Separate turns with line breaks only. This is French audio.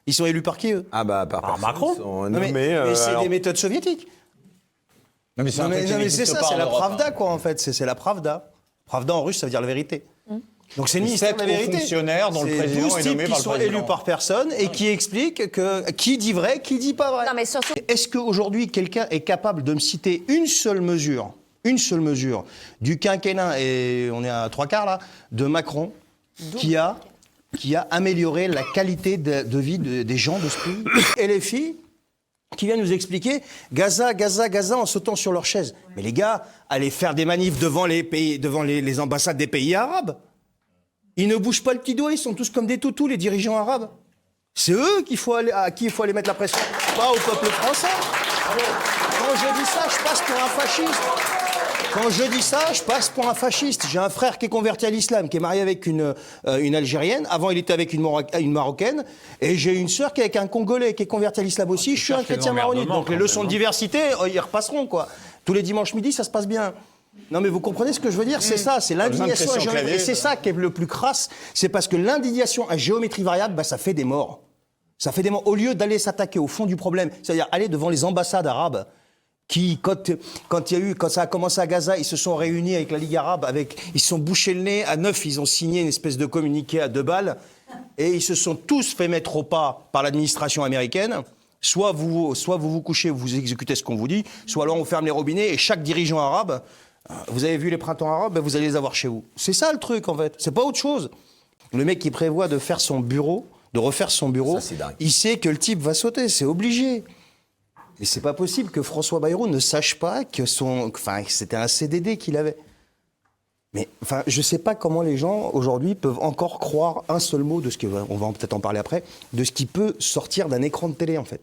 Ils sont élus par qui, eux?
Par Macron.
Mais c'est des méthodes soviétiques.
Non, mais c'est un truc qui
c'est
n'existe
ça,
pas
c'est
en
la
Europe,
Pravda, quoi, en fait. C'est la Pravda. Pravda en russe, ça veut dire la vérité. Donc c'est le ministère de la vérité.
Fonctionnaires dont le
C'est
président
12
est
types
nommé
qui
par le
sont
président.
élus par personne et qui expliquent qui dit vrai, qui dit pas vrai.
Non, mais surtout...
Est-ce qu'aujourd'hui, quelqu'un est capable de me citer une seule mesure du quinquennat, et on est à 3/4 là, de Macron, qui a amélioré la qualité de vie des gens de ce pays? Et les filles qui viennent nous expliquer Gaza, Gaza, Gaza en sautant sur leur chaise. Mais les gars, allez faire des manifs devant les ambassades des pays arabes. Ils ne bougent pas le petit doigt, ils sont tous comme des toutous, les dirigeants arabes. C'est eux à qui il faut aller mettre la pression, pas au peuple français. Quand je dis ça, je passe pour un fasciste. Quand je dis ça, je passe pour un fasciste. J'ai un frère qui est converti à l'islam, qui est marié avec une Algérienne. Avant, il était avec une Marocaine. Et j'ai une sœur qui est avec un Congolais, qui est converti à l'islam aussi. Je suis un chrétien maronite. Donc les leçons de diversité, ils repasseront, quoi. Tous les dimanches midi, ça se passe bien. Non, mais vous comprenez ce que je veux dire? C'est ça, c'est l'indignation à géométrie. Et c'est ça qui est le plus crasse. C'est parce que l'indignation à géométrie variable, ça fait des morts. Ça fait des morts. Au lieu d'aller s'attaquer au fond du problème, c'est-à-dire aller devant les ambassades arabes, qui, quand ça a commencé à Gaza, ils se sont réunis avec la Ligue arabe, ils se sont bouchés le nez. À 9, ils ont signé une espèce de communiqué à 2 balles. Et ils se sont tous fait mettre au pas par l'administration américaine. Soit vous vous couchez, vous exécutez ce qu'on vous dit, soit alors on ferme les robinets et chaque dirigeant arabe, vous avez vu les printemps arabes, vous allez les avoir chez vous. C'est ça le truc, en fait. C'est pas autre chose. Le mec qui prévoit de refaire son bureau, ça, c'est dingue. Il sait que le type va sauter, c'est obligé. Mais c'est pas possible que François Bayrou ne sache pas que c'était un CDD qu'il avait. Mais je sais pas comment les gens aujourd'hui peuvent encore croire un seul mot de ce que, on va peut-être en parler après, de ce qui peut sortir d'un écran de télé en fait.